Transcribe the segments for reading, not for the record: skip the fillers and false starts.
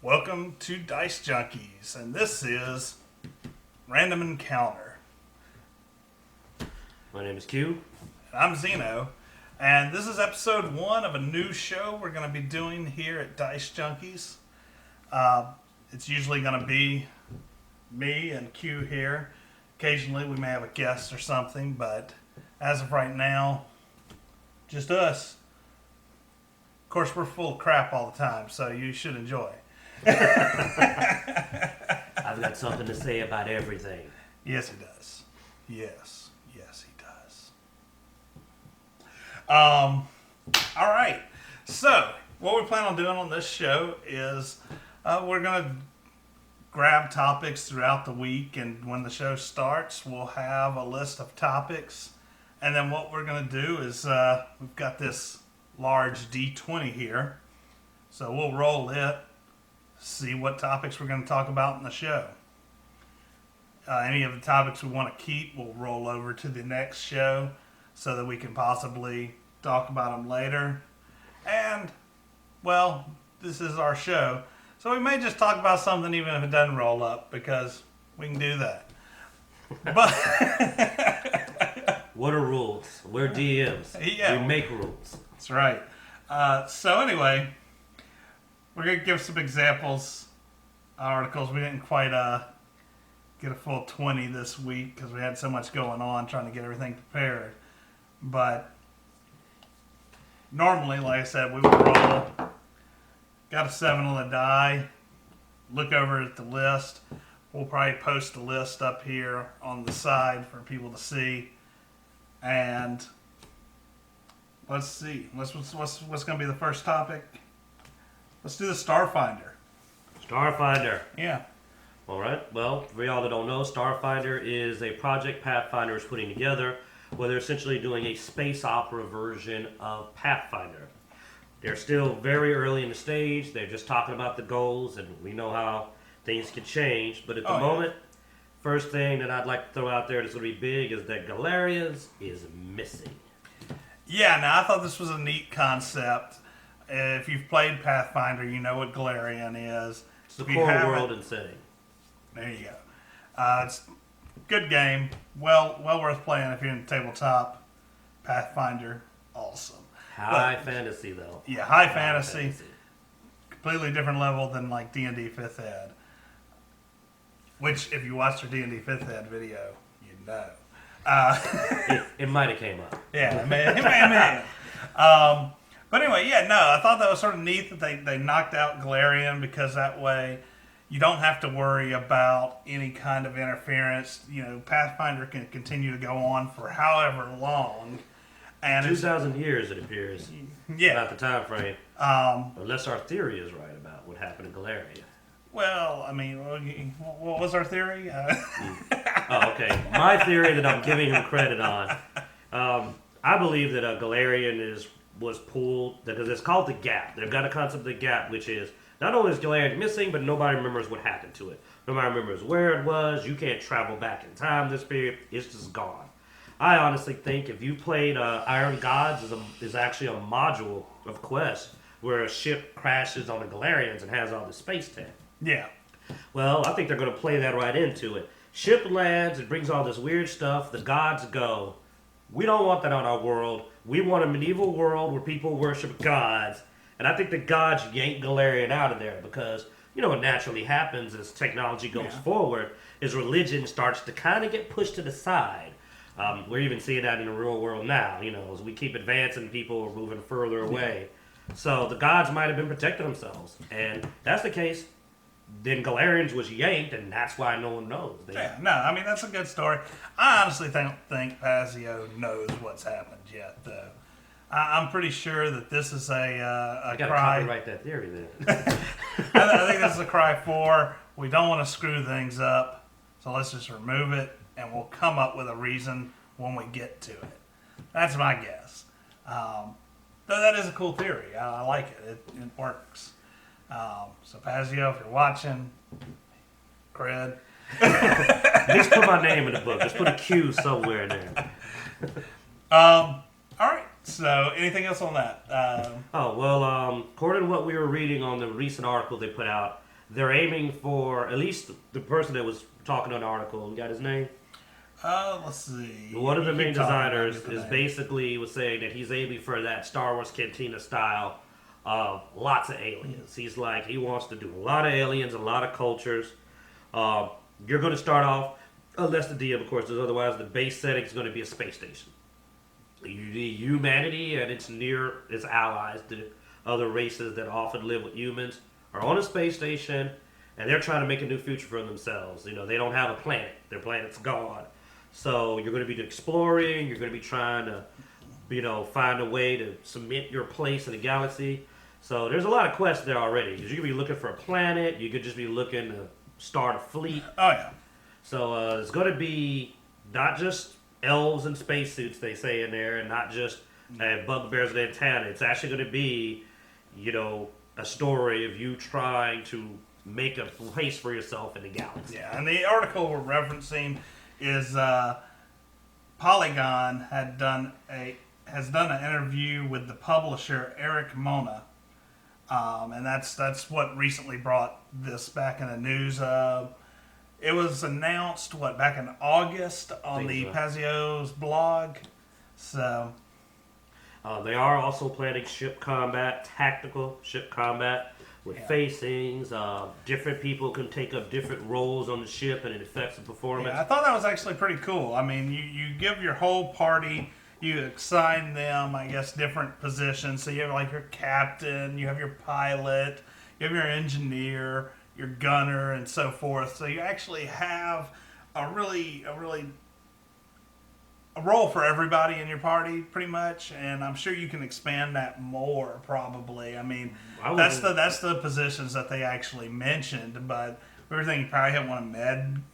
Welcome to Dicejunkies, and this is Random Encounter. My name is Q. And I'm Zeno, and this is episode 1 of a new show we're going to be doing here at Dicejunkies. It's usually going to be me and Q here. Occasionally we may have a guest or something, but as of right now, just us. Of course, we're full of crap all the time, so you should enjoy. I've got something to say about everything. Yes, he does. Yes, he does. All right. So, what we plan on doing on this show is we're going to grab topics throughout the week, and when the show starts, we'll have a list of topics. And then what we're going to do is we've got this large D20 here, so we'll roll it, see what topics we're going to talk about in the show. Any of the topics we want to keep, we'll roll over to the next show so that we can possibly talk about them later. And, well, this is our show, so we may just talk about something even if it doesn't roll up, because we can do that. But What are rules? We're DMs. Yeah. We make rules. That's right. So anyway, we're going to give some examples, articles. We didn't quite get a full 20 this week because we had so much going on trying to get everything prepared. But normally, like I said, we would roll. Got a 7 on the die. Look over at the list. We'll probably post the list up here on the side for people to see. And let's see. What's going to be the first topic? Let's do the Starfinder. Starfinder. Yeah. All right. Well, for y'all that don't know, Starfinder is a project Pathfinder is putting together where they're essentially doing a space opera version of Pathfinder. They're still very early in the stage. They're just talking about the goals, and we know how things can change. But at the moment, first thing that I'd like to throw out there that's going to be big is that Galerians is missing. Yeah, now I thought this was a neat concept. If you've played Pathfinder, you know what Galerian is. It's the core world and setting. There you go. It's a good game. Well worth playing if you're in tabletop. Pathfinder, awesome. High fantasy, though. Yeah, high fantasy. Completely different level than like D&D 5th Ed. Which, if you watched our D&D 5th Ed video, you'd know. It might have came up. Yeah, it may have. But anyway, yeah, no, I thought that was sort of neat that they knocked out Galerian, because that way you don't have to worry about any kind of interference. You know, Pathfinder can continue to go on for however long. And 2,000 years, it appears. Yeah. About the time frame. Unless our theory is right about what happened in Galeria. Well, I mean, what was our theory? Oh, okay. My theory that I'm giving him credit on. I believe that Galerian was pulled, because it's called the Gap. They've got a concept of the Gap, which is not only is Galerian missing, but nobody remembers what happened to it. Nobody remembers where it was. You can't travel back in time this period. It's just gone. I honestly think if you played Iron Gods is actually a module of Quest where a ship crashes on the Galerians and has all the space tech. Yeah. Well, I think they're going to play that right into it. Ship lands, it brings all this weird stuff. The gods go, we don't want that on our world. We want a medieval world where people worship gods. And I think the gods yank Galerian out of there because, you know, what naturally happens as technology goes forward is religion starts to kind of get pushed to the side. We're even seeing that in the real world now. You know, as we keep advancing, people are moving further away. So the gods might have been protecting themselves. And if that's the case, then Galerians was yanked, and that's why no one knows. Yeah, no, I mean, that's a good story. I honestly don't think Pazio knows what's happened yet, though. I'm pretty sure that this is a gotta cry. copyright that theory then. I think this is a cry for, we don't want to screw things up, so let's just remove it, and we'll come up with a reason when we get to it. That's my guess. Though that is a cool theory. I like it. It works. So Pazio, if you're watching, cred. Just put my name in the book. Just put a Q somewhere in there. All right. So, anything else on that? According to what we were reading on the recent article they put out, they're aiming for, at least the person that was talking on the article, you got his name? Let's see. One of the You main keep talking about designers it is today. basically was saying that he's aiming for that Star Wars Cantina style of lots of aliens. He's like, he wants to do a lot of aliens, a lot of cultures. You're going to start off, unless the DM, of course, does otherwise, the base setting is going to be a space station. Humanity and its allies, the other races that often live with humans, are on a space station, and they're trying to make a new future for themselves. You know, they don't have a planet; their planet's gone. So you're going to be exploring. You're going to be trying to, find a way to cement your place in the galaxy. So there's a lot of quests there already. You could be looking for a planet. You could just be looking to start a fleet. Oh yeah. So it's going to be not just elves in spacesuits, they say in there, and not just bugbears and antenna. It's actually going to be, a story of you trying to make a place for yourself in the galaxy. Yeah, and the article we're referencing is Polygon has done an interview with the publisher Erik Mona, and that's what recently brought this back in the news. It was announced back in August on the Pazio's blog. So they are also planning ship combat, tactical ship combat with facings. Different people can take up different roles on the ship, and it affects the performance. Yeah, I thought that was actually pretty cool. I mean, you give your whole party, you assign them, I guess, different positions. So you have like your captain, you have your pilot, you have your engineer, your gunner, and so forth. So you actually have a role for everybody in your party, pretty much. And I'm sure you can expand that more, probably. I mean, that's the positions that they actually mentioned. But we were thinking you probably have one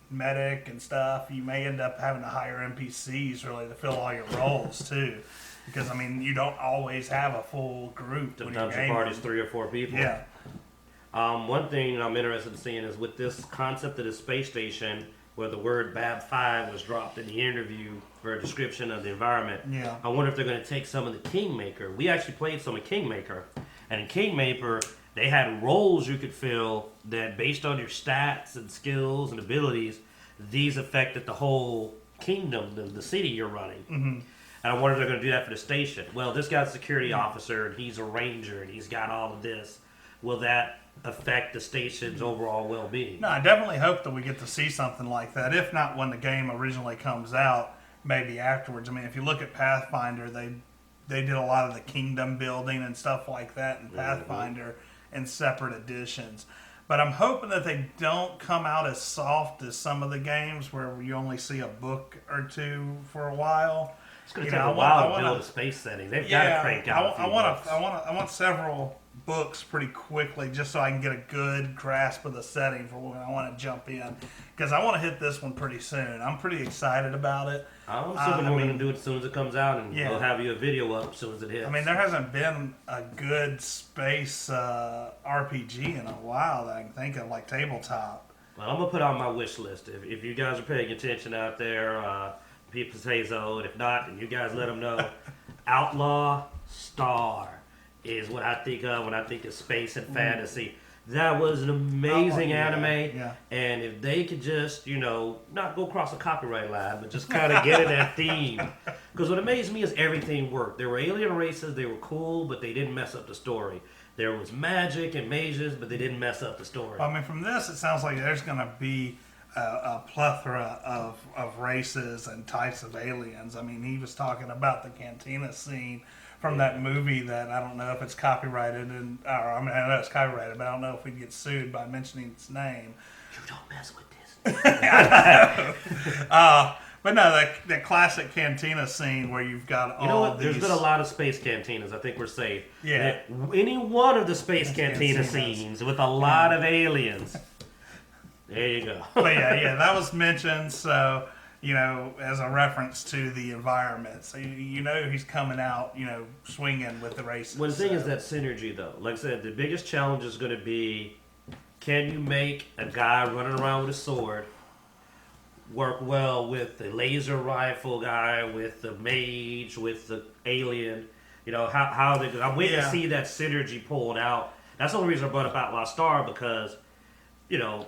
medic and stuff. You may end up having to hire NPCs really to fill all your roles too. Because I mean, you don't always have a full group. Sometimes your party's 3 or 4 people. Yeah. One thing I'm interested in seeing is with this concept of the space station, where the word Bab 5 was dropped in the interview for a description of the environment. Yeah. I wonder if they're going to take some of the Kingmaker. We actually played some of Kingmaker, and in Kingmaker, they had roles you could fill that, based on your stats and skills and abilities, these affected the whole kingdom, the city you're running. Mm-hmm. And I wonder if they're going to do that for the station. Well, this guy's a security officer, and he's a ranger, and he's got all of this. Will that affect the station's overall well-being? No, I definitely hope that we get to see something like that. If not when the game originally comes out, maybe afterwards. I mean, if you look at Pathfinder, they did a lot of the kingdom building and stuff like that in Pathfinder in separate editions. But I'm hoping that they don't come out as soft as some of the games where you only see a book or two for a while. It's going to take a while to build a space setting. They've got to crank out a few books. I want several books pretty quickly just so I can get a good grasp of the setting for when I want to jump in, because I want to hit this one pretty soon. I'm pretty excited about it. I'm assuming we're going to do it as soon as it comes out, and we'll have you a video up as soon as it hits. I mean, there hasn't been a good space RPG in a while that I can think of, like tabletop. Well, I'm going to put on my wish list. If you guys are paying attention out there, people say so, and if not, then you guys let them know. Outlaw Star is what I think of when I think of space and fantasy. That was an amazing anime, and if they could just, not go across a copyright line, but just kind of get in that theme. Because what amazed me is everything worked. There were alien races, they were cool, but they didn't mess up the story. There was magic and mages, but they didn't mess up the story. I mean, from this, it sounds like there's going to be a plethora of races and types of aliens. I mean, he was talking about the cantina scene from that movie that I don't know if it's copyrighted, I know it's copyrighted, but I don't know if we'd get sued by mentioning its name. You don't mess with this. But no, that classic cantina scene where you've got all You know what? these... There's been a lot of space cantinas. I think we're safe. Yeah. Any one of the space cantina scenes with a lot of aliens. There you go. But yeah, that was mentioned, so... as a reference to the environment. So he's coming out, swinging with the races. Well, the thing is that synergy, though. Like I said, the biggest challenge is going to be, can you make a guy running around with a sword work well with the laser rifle guy, with the mage, with the alien? I'm waiting to see that synergy pulled out. That's the only reason I brought up Outlaw Star, because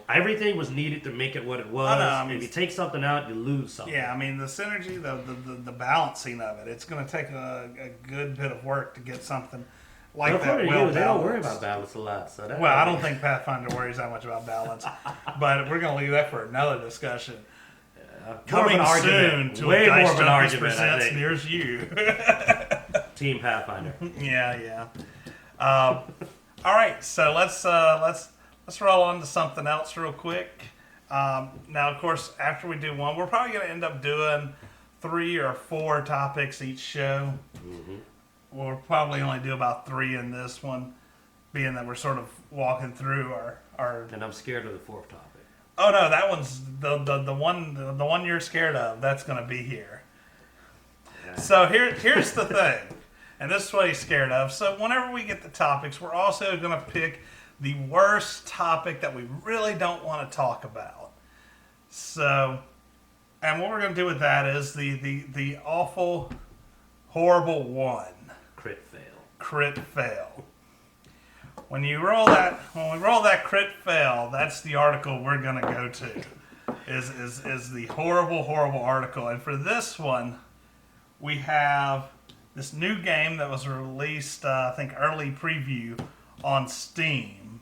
everything was needed to make it what it was. If you take something out, you lose something. Yeah, I mean, the synergy, the balancing of it, it's going to take a good bit of work to get something like that well balanced. They don't worry about balance a lot. So I don't think Pathfinder worries that much about balance, but we're going to leave that for another discussion. Coming soon to way a more of an Dicejunkies argument, presents nears you. Team Pathfinder. Yeah. All right, so let's roll on to something else real quick. Now, of course, after we do one, we're probably going to end up doing 3 or 4 topics each show. Mm-hmm. We'll probably only do about 3 in this one, being that we're sort of walking through our. And I'm scared of the 4th topic. Oh no, that one's the one you're scared of. That's going to be here. Yeah. So here's the thing, and this is what he's scared of. So whenever we get the topics, we're also going to pick the worst topic that we really don't want to talk about. So, and what we're going to do with that is the awful, horrible one. Crit fail. When we roll that crit fail, that's the article we're going to go to. Is the horrible article. And for this one, we have this new game that was released, I think, early preview on Steam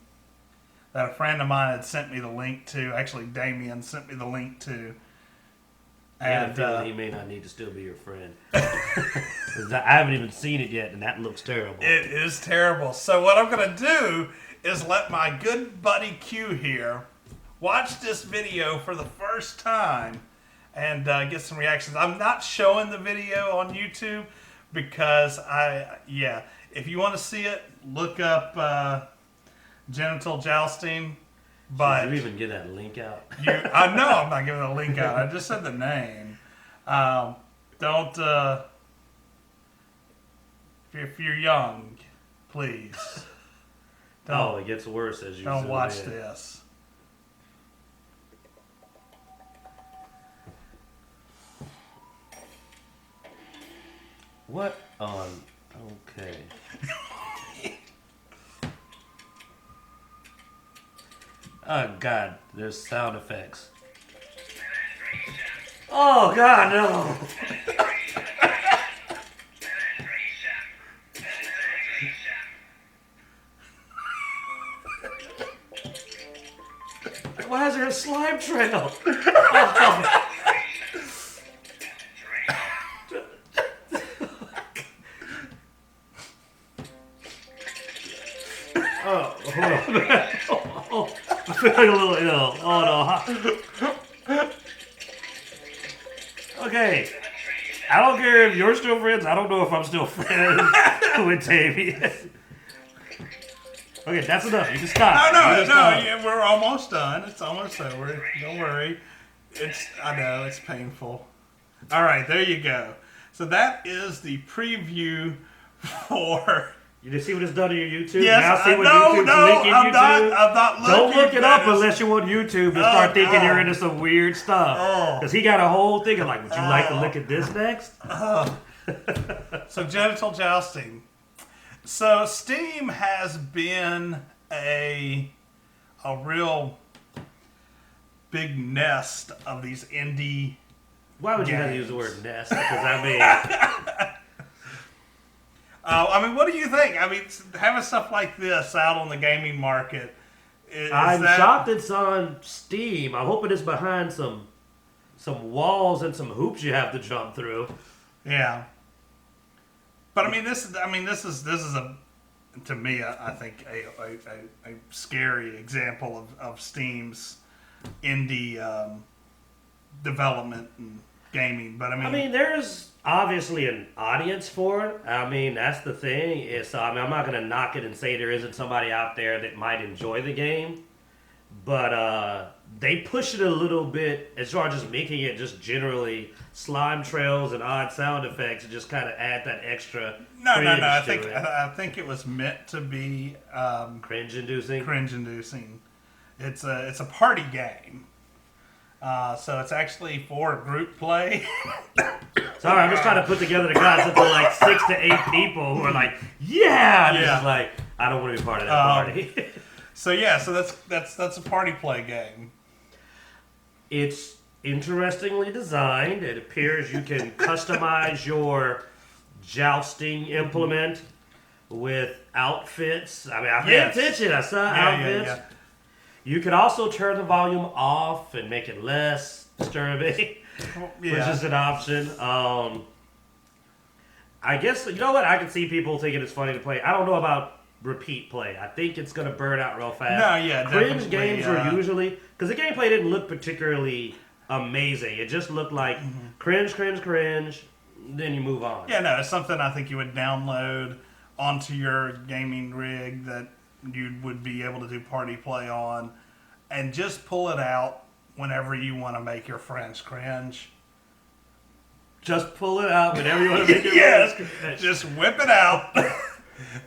that a friend of mine had sent me the link to. Actually, Damien sent me the link to. And he may not need to still be your friend. I haven't even seen it yet, and that looks terrible. It is terrible. So what I'm going to do is let my good buddy Q here watch this video for the first time and get some reactions. I'm not showing the video on YouTube because if you want to see it, look up Genital Jousting. But did you even get that link out? I know I'm not giving a link out. I just said the name. Don't. If you're young, please. It gets worse as you. Don't watch this. What on? Okay. Oh, God, there's sound effects. Oh, God, no. Why is there a slime trail? Oh, hold on. I feel like a little ill. Oh no. Okay. I don't care if you're still friends. I don't know if I'm still friends with Damien. Okay, that's enough. You can stop. No. Yeah, we're almost done. It's almost over. Don't worry. I know, it's painful. All right, there you go. So that is the preview for... You didn't see what it's done to your YouTube? Yes, now see what YouTube's linking I'm YouTube? not looking. Don't look it up unless you want YouTube to start thinking you're into some weird stuff. Because he got a whole thing of like, would you like to look at this next? So Genital Jousting. So Steam has been a real big nest of these indie Why would you games. have to use the word nest? Because I mean... what do you think? I mean, having stuff like this out on the gaming market, I'm shocked it's on Steam. I'm hoping it's behind some walls and some hoops you have to jump through. Yeah. But this is a, to me, I think a scary example of Steam's indie development and gaming. But I mean, there's obviously an audience for it. That's the thing. I'm not going to knock it and say there isn't somebody out there that might enjoy the game, but they push it a little bit as far as just making it just generally slime trails and odd sound effects and just kind of add that extra. No. I think it was meant to be cringe-inducing. Cringe-inducing. It's a party game. So it's actually for group play. Sorry, I'm just trying to put together the concept of like 6 to 8 people who are like, yeah! And it's just like, I don't want to be part of that party. So yeah, so that's a party play game. It's interestingly designed. It appears you can customize your jousting implement with outfits. I mean, I paid attention. I saw outfits. Yeah. You can also turn the volume off and make it less disturbing, which is an option. I guess, you know what? I can see people thinking it's funny to play. I don't know about repeat play. I think it's going to burn out real fast. No, yeah, Cringe games are usually, because the gameplay didn't look particularly amazing. It just looked like cringe, then you move on. Yeah, no, it's something I think you would download onto your gaming rig that you would be able to do party play on, and just pull it out whenever you want to make your friends cringe. Just pull it out whenever you want to make your friends cringe. Just whip it out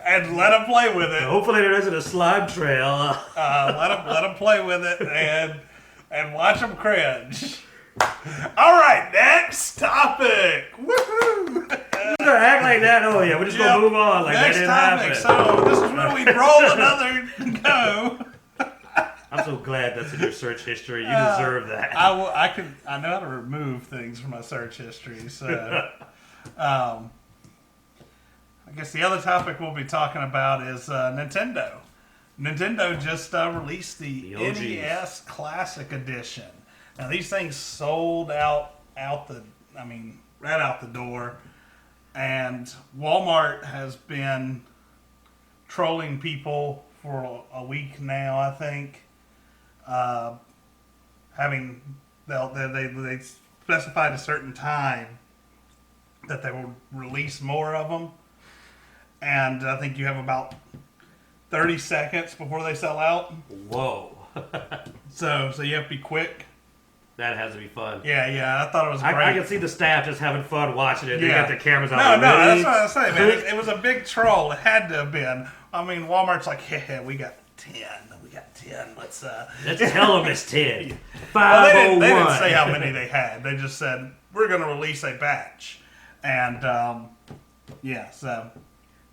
and let them play with it. So hopefully there isn't a slime trail. Let them play with it and watch them cringe. All right, next topic. Woohoo! Act like that. Oh yeah, we're just gonna move on like next that didn't topic. happen. So this is where we roll another go. I'm so glad that's in your search history. You deserve that. I know how to remove things from my search history. So, I guess the other topic we'll be talking about is Nintendo. Nintendo just released the NES Classic Edition. Now these things sold right out the door, and Walmart has been trolling people for a week now, I think. They specified a certain time that they will release more of them, and I think you have about 30 seconds before they sell out. Whoa! so you have to be quick. That has to be fun. Yeah, I thought it was great. I can see the staff just having fun watching it. They got their cameras on. No, that's what I was saying, man. It was a big troll. It had to have been. I mean, Walmart's like, yeah, we got 10. Let's tell them it's 10. 501. Well, they didn't say how many they had. They just said, we're going to release a batch. And,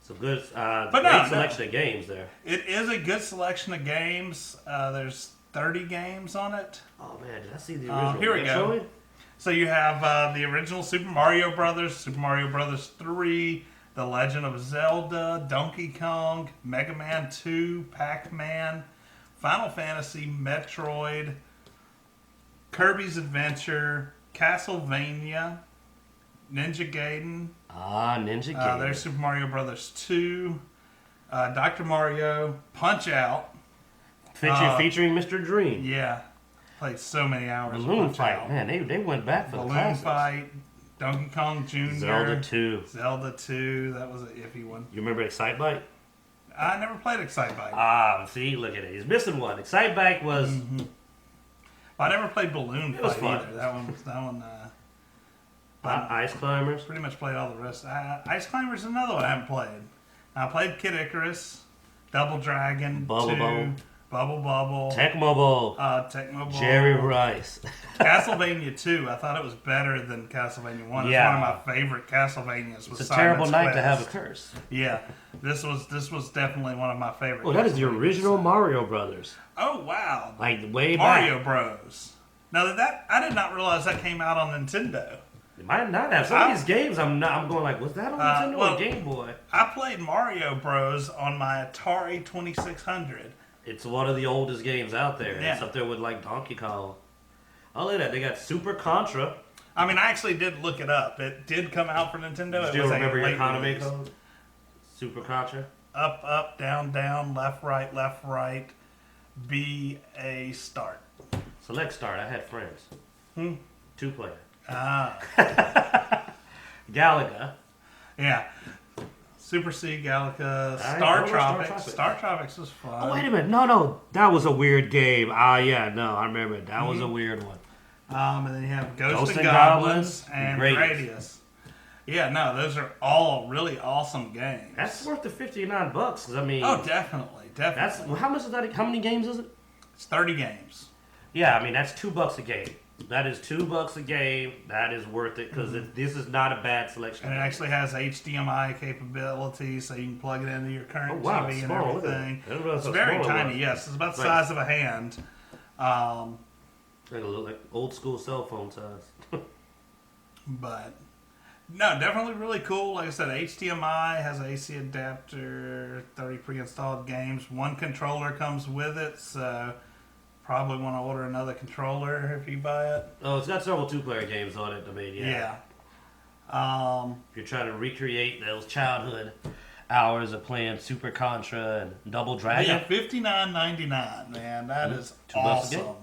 So good, great selection of games there. It is a good selection of games. There's 30 games on it. Oh, man, did I see the original? Here we go. So you have the original Super Mario Brothers, Super Mario Brothers 3, The Legend of Zelda, Donkey Kong, Mega Man 2, Pac-Man, Final Fantasy, Metroid, Kirby's Adventure, Castlevania, Ninja Gaiden. Ninja Gaiden. There's Super Mario Brothers 2, Dr. Mario, Punch-Out. Featuring Mr. Dream. Yeah. Played so many hours. Balloon Fight. Man, they went back for the classics. Balloon Fight, Donkey Kong Jr. Zelda 2. That was an iffy one. You remember Excitebike? I never played Excitebike. See, look at it. He's missing one. Excitebike was... I never played Balloon Fight either. That one... Ice Climbers? Pretty much played all the rest. Ice Climbers is another one I haven't played. I played Kid Icarus, Double Dragon, Bubble. Tecmo Bowl. Jerry Rice. Castlevania 2. I thought it was better than Castlevania 1. It's one of my favorite Castlevanias. It's a terrible night to have a curse. Yeah. This was definitely one of my favorites. Oh, that is the original Mario Brothers. Oh, wow. Like way Mario back. Bros. Now I did not realize that came out on Nintendo. It might not have. Some of these games I'm going like, was that on Nintendo or Game Boy? I played Mario Bros on my Atari 2600. It's one of the oldest games out there. Yeah. It's up there with like Donkey Kong. Oh, look at that. They got Super Contra. I mean, I actually did look it up. It did come out for Nintendo. You still remember your Konami code? Super Contra? Up, down, left, right. B, A, start. Select start. I had friends. 2-player. Galaga. Yeah. Super C, Galaga, Star Tropics. Star Tropics was fun. Oh, wait a minute. No. That was a weird game. I remember it. That was a weird one. And then you have Ghosts and Goblins and Gradius. Yeah, no, those are all really awesome games. That's worth the $59, because I mean... Oh, definitely. How much is that? How many games is it? It's 30 games. Yeah, I mean, that's $2 a game. That is $2 a game. That is worth it because this is not a bad selection. And it actually has HDMI capability, so you can plug it into your current TV and small, everything. It's very tiny, yes. It's about the size of a hand. It'll look like old school cell phone size. But, no, definitely really cool. Like I said, HDMI, has an AC adapter, 30 pre-installed games. One controller comes with it, so probably want to order another controller if you buy it. Oh, it's got several 2-player games on it. I mean, yeah. If you're trying to recreate those childhood hours of playing Super Contra and Double Dragon. Yeah, $59.99, man. That is awesome.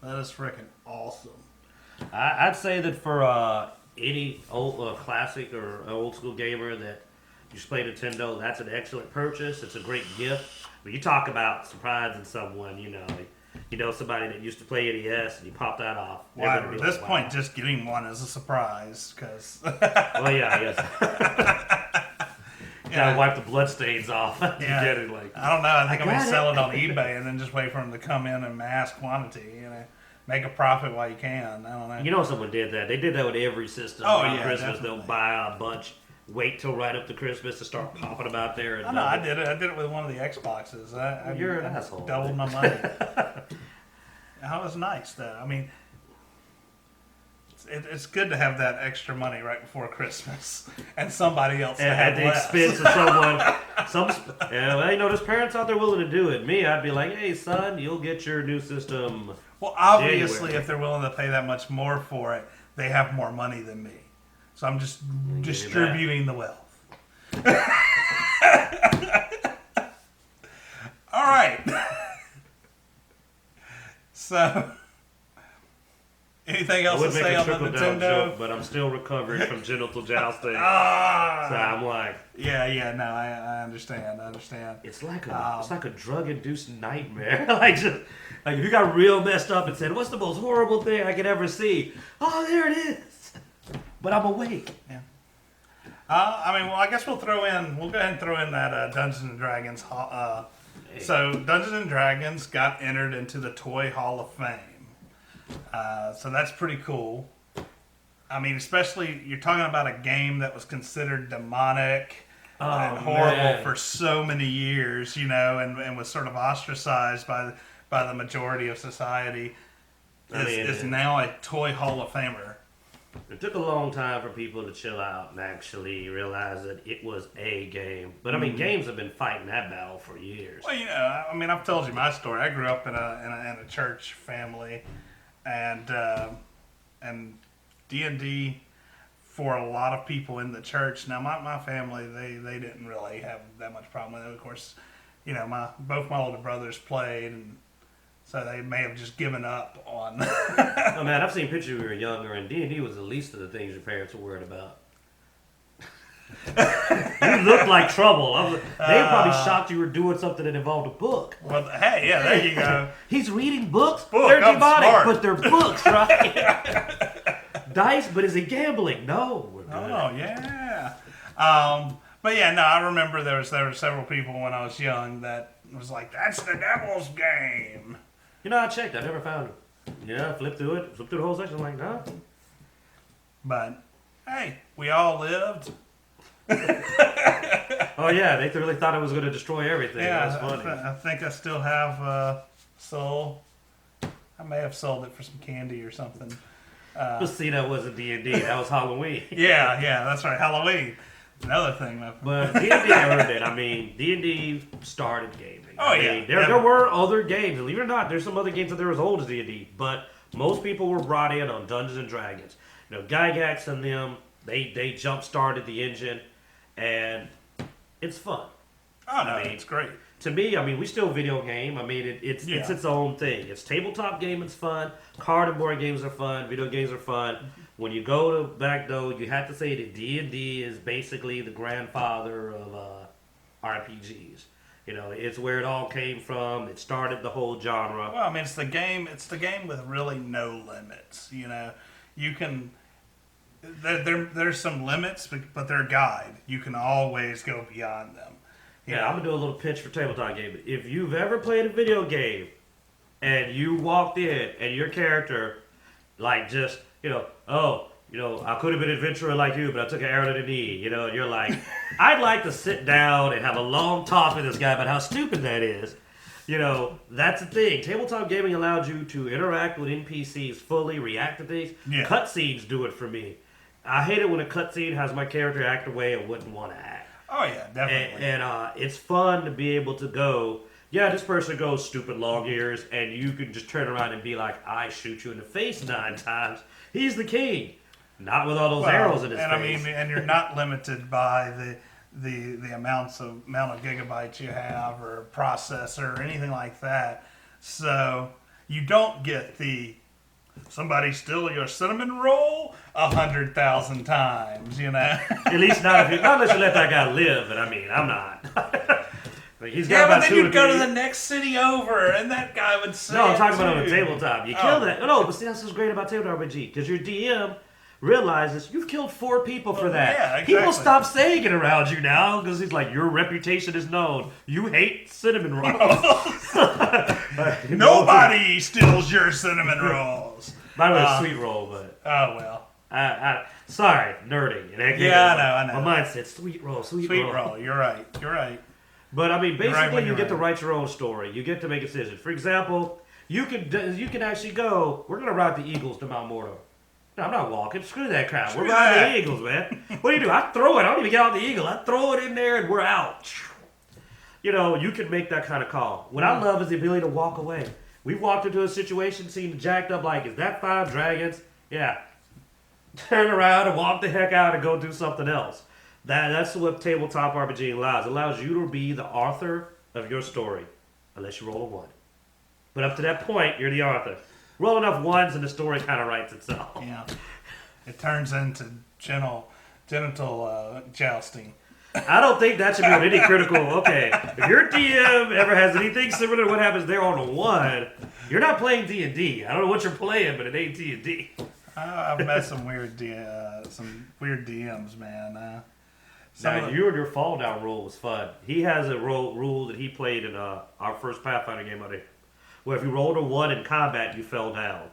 That is freaking awesome. I'd say that for any old classic or old school gamer that used to play Nintendo, that's an excellent purchase. It's a great gift. But you talk about surprising someone, somebody that used to play NES and you pop that off. Well, at this point, just getting one is a surprise because. Well, yeah, I guess. Gotta wipe the bloodstains off. Yeah. Get it, like, I don't know. I think I'm gonna sell it on eBay and then just wait for them to come in mass quantity. Make a profit while you can. I don't know. You know, someone did that. They did that with every system. Oh, around yeah, Christmas, definitely. they'll buy a bunch, wait till right up to Christmas to start popping them out there. And I know. I did it. I did it with one of the Xboxes. You're an asshole. Doubled my money. That was nice, though. I mean, it's good to have that extra money right before Christmas, and somebody else at the less. expense of someone. There's parents out there willing to do it. Me, I'd be like, hey, son, you'll get your new system. Well, obviously, January. if they're willing to pay that much more for it, they have more money than me. So I'm just distributing the wealth. All right. So, anything else to say on the Nintendo? Joke, but I'm still recovering from genital jousting. So I'm like, yeah, no, I understand. It's like a drug-induced nightmare. like if you got real messed up and said, "What's the most horrible thing I could ever see?" Oh, there it is. But I'm awake. Yeah. I guess we'll go ahead and throw in that Dungeons and Dragons. So Dungeons and Dragons got entered into the Toy Hall of Fame. So that's pretty cool. I mean, especially you're talking about a game that was considered demonic and horrible for so many years, and was sort of ostracized by the majority of society. Is now a Toy Hall of Famer. It took a long time for people to chill out and actually realize that it was a game. But I mean, games have been fighting that battle for years. Well, I've told you my story. I grew up in a church family, and D&D for a lot of people in the church. Now, my family they didn't really have that much problem with it. Of course, both my older brothers played, and so they may have just given up on. Oh man, I've seen pictures when we were younger, and D&D was the least of the things your parents were worried about. You looked like trouble. They were probably shocked you were doing something that involved a book. Well, hey, yeah, there you go. He's reading books. Book, They're I'm demonic, smart. but they're books, right? Dice, but is it gambling? No, we're good. Oh yeah. But yeah, no, I remember there were several people when I was young that was like, "That's the devil's game." I checked. I never found it. Yeah, flipped through the whole section. I'm like, no. But hey, we all lived. Oh yeah, they really thought it was going to destroy everything. Yeah, That's funny. I think I still have soul. I may have sold it for some candy or something. But see, that wasn't D&D. That was Halloween. Yeah, that's right. Halloween. Another thing. But D&D earned it. I mean, D&D started gaming. Oh, yeah. There were other games. Believe it or not, there's some other games that are as old as D&D. But most people were brought in on Dungeons and Dragons. Gygax and them, they jump-started the engine. And it's fun. Oh, no, it's great. To me, we still video game. It's its own thing. It's tabletop game. It's fun. Card and board games are fun. Video games are fun. When you go back though, you have to say that D&D is basically the grandfather of RPGs. It's where it all came from. It started the whole genre. Well, it's the game. It's the game with really no limits. You can. There's some limits, but they're guide. You can always go beyond them. Yeah, I'm gonna do a little pitch for tabletop game. If you've ever played a video game and you walked in and your character Like just, I could have been an adventurer like you, but I took an arrow to the knee, and you're like, I'd like to sit down and have a long talk with this guy about how stupid that is. That's the thing. Tabletop gaming allowed you to interact with NPCs fully, react to things. Yeah. Cutscenes do it for me. I hate it when a cutscene has my character act the way I wouldn't want to act. Oh, yeah, definitely. And it's fun to be able to go, yeah, this person goes stupid long ears, and you can just turn around and be like, I shoot you in the face 9 times. He's the king. Not with all those arrows in his face. And you're not limited by the amount of gigabytes you have or processor or anything like that. So you don't get the somebody steal your cinnamon roll 100,000 times, At least not unless you let that guy live. And I'm not. He's got but then you'd go to the next city over, and that guy would say. No, I'm talking about on the tabletop. You kill that. No, but see, that's what's great about tabletop RPG, because your DM realizes you've killed 4 people for that. Yeah, exactly. People stop saying it around you now because he's like, your reputation is known. You hate cinnamon rolls. Nobody steals your cinnamon rolls. By the way, sweet roll, but oh well. Sorry, nerding. I know. My mind said sweet roll. Sweet roll. You're right. But basically, you get to right. write your own story. You get to make decisions. For example, you can actually go. We're gonna ride the Eagles to Mount Morto. No, I'm not walking. Screw that crap. We're riding the Eagles, man. What do? I throw it. I don't even get out the Eagle. I throw it in there and we're out. You can make that kind of call. What I love is the ability to walk away. We walked into a situation, seemed jacked up like, is that 5 dragons? Yeah. Turn around and walk the heck out and go do something else. That's what tabletop RPG allows. It allows you to be the author of your story. Unless you roll a 1. But up to that point, you're the author. Roll enough 1s and the story kind of writes itself. Yeah. It turns into genital jousting. I don't think that should be on any critical. Okay, if your DM ever has anything similar to what happens there on a 1, you're not playing D&D. I don't know what you're playing, but it ain't D&D. I've met some weird DMs, man. Now, you and your fall down rule was fun. He has a rule that he played in our first Pathfinder game out there, where if you rolled a 1 in combat, you fell down.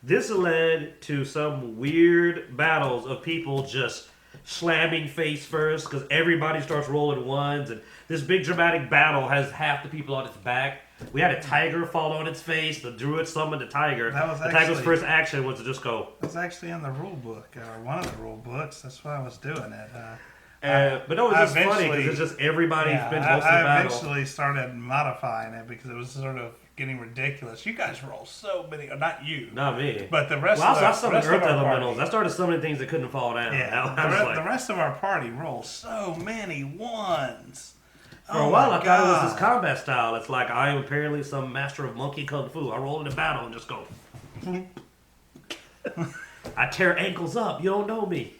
This led to some weird battles of people just slamming face first because everybody starts rolling 1s, and this big dramatic battle has half the people on its back. We had a tiger fall on its face. The druid summoned the tiger. The tiger's first action was to just go. That was actually in the rule book, or one of the rule books. That's why I was doing it. But no, it's just funny because it's just everybody's been most of the battle. I eventually started modifying it because it was sort of getting ridiculous. You guys roll so many, not you. Not me. But the rest of I summoned earth elementals. I started summoning things that couldn't fall down. Yeah, the rest of our party rolls so many 1s. For a while, I thought it was this combat style. It's like I am apparently some master of monkey kung fu. I roll into battle and just go. I tear ankles up. You don't know me.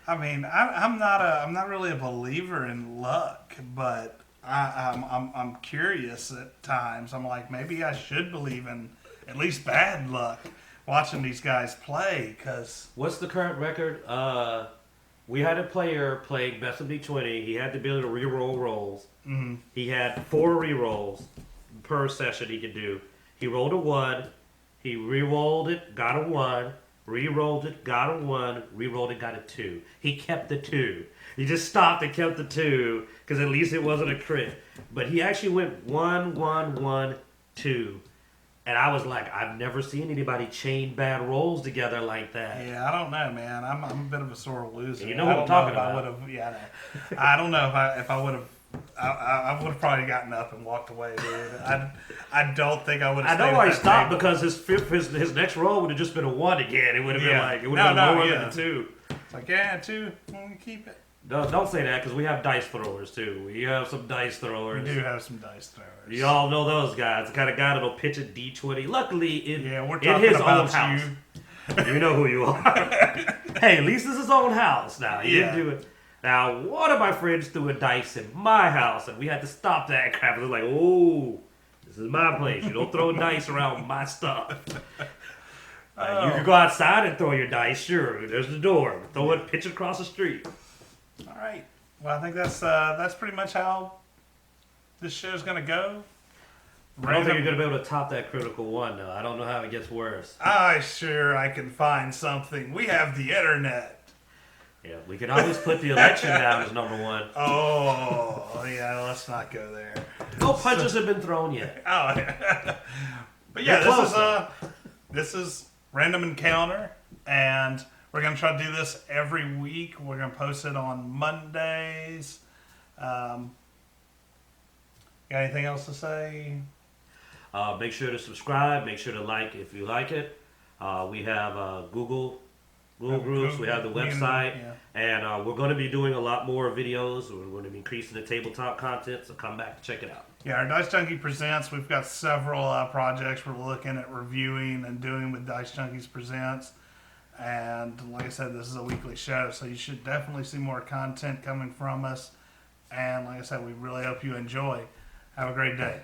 I'm not really a believer in luck, but I'm curious at times. I'm like, maybe I should believe in at least bad luck watching these guys play. Cause what's the current record? We had a player playing Best of D20. He had the ability to re-roll rolls. Mm-hmm. He had 4 re-rolls per session he could do. He rolled a 1. He re-rolled it, got a 1. Re-rolled it, got a 1. Re-rolled it, got a 2. He kept the 2. He just stopped and kept the 2 because at least it wasn't a crit. But he actually went 1, 1, 1, 2. And I was like, I've never seen anybody chain bad rolls together like that. Yeah, I don't know, man. I'm a bit of a sore loser. You know what I'm talking about. I don't know if I would have. I would have probably gotten up and walked away, dude. I don't think I would have. I know why he stopped because his next roll would have just been a 1 again. It would have been like it would have been lower than a 2. It's like 2. I'm gonna keep it. Don't say that because we have dice throwers too. We have some dice throwers. We do have some dice throwers. You all know those guys. The kind of guy that'll pitch a D20. Luckily, we're in his about own house. You know who you are. Hey, at least this is his own house now. He didn't do it. Now, one of my friends threw a dice in my house, and we had to stop that crap. It was like, oh, this is my place. You don't throw dice around my stuff. You can go outside and throw your dice, sure. There's the door. Throw it, pitch it across the street. All right. Well, I think that's pretty much how this show's going to go. I don't think you're going to be able to top that critical one, though. I don't know how it gets worse. I can find something. We have the internet. Yeah, we could always put the election down as number one. Oh, yeah, let's not go there. No punches have been thrown yet. Oh, yeah. But yeah, this is Random Encounter, and we're going to try to do this every week. We're going to post it on Mondays. Got anything else to say? Make sure to subscribe. Make sure to like if you like it. We have Google groups. We have the website. And we're going to be doing a lot more videos. We're going to be increasing the tabletop content, so come back to check it out. Yeah, our Dice Junkie Presents, we've got several projects we're looking at reviewing and doing with Dice Junkies Presents. And like I said, this is a weekly show, so you should definitely see more content coming from us. And like I said, we really hope you enjoy. Have a great day.